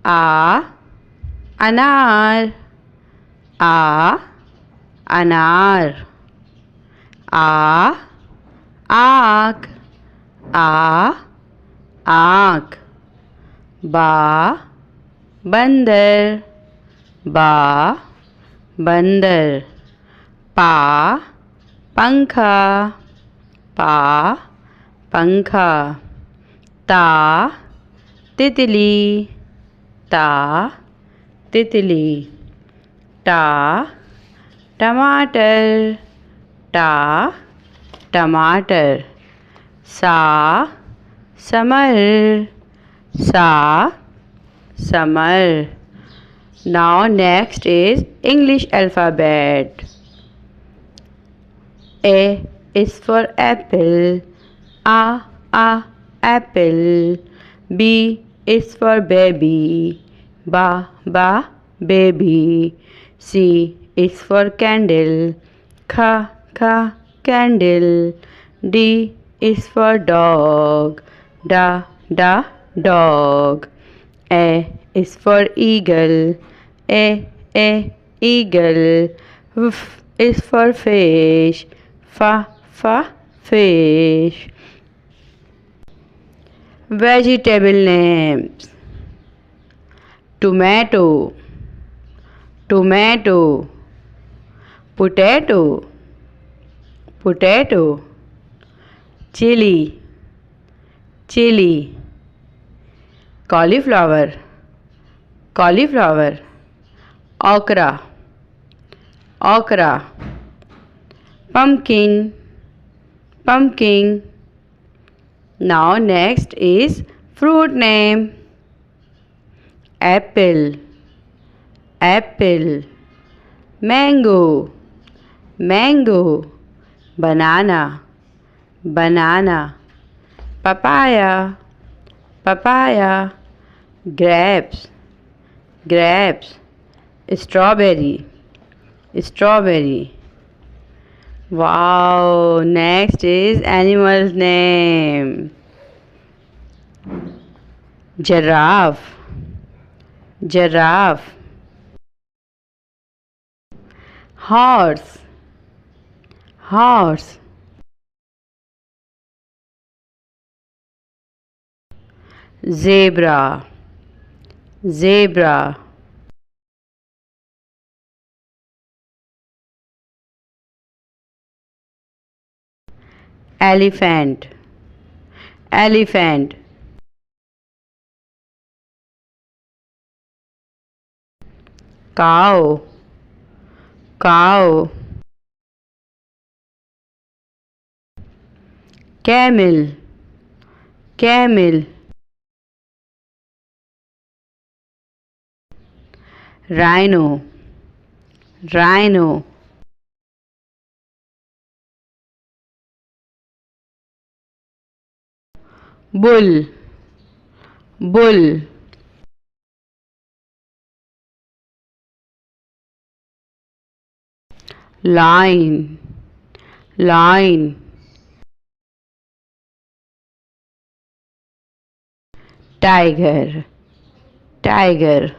आ अनार, आ अनार। आ आँख, आ आँख। बा बंदर, बा बंदर। पा पंखा, पा पंखा। ता तितली, ता तितली। टा टमाटर, टा टमाटर। सा समर, सा summer. Now next is English alphabet. A is for apple, a apple. B is for baby, ba baby. C is for candle, kha candle. D is for dog, da dog. A is for eagle, a eagle. F is for fish, fa fish. Vegetable names: tomato, tomato. Potato, potato. Chili, chili. Cauliflower, cauliflower. Okra, okra. Pumpkin, pumpkin. Now next is fruit name: apple, apple. Mango, mango. Banana, banana. Papaya, papaya. Grapes, grapes. Strawberry, strawberry. Wow, next is animal's name: giraffe, giraffe. Horse, horse. Zebra, zebra. Elephant, elephant. Cow, cow. Camel, camel. Rhino, rhino. Bull, bull. Lion, lion. Tiger, tiger.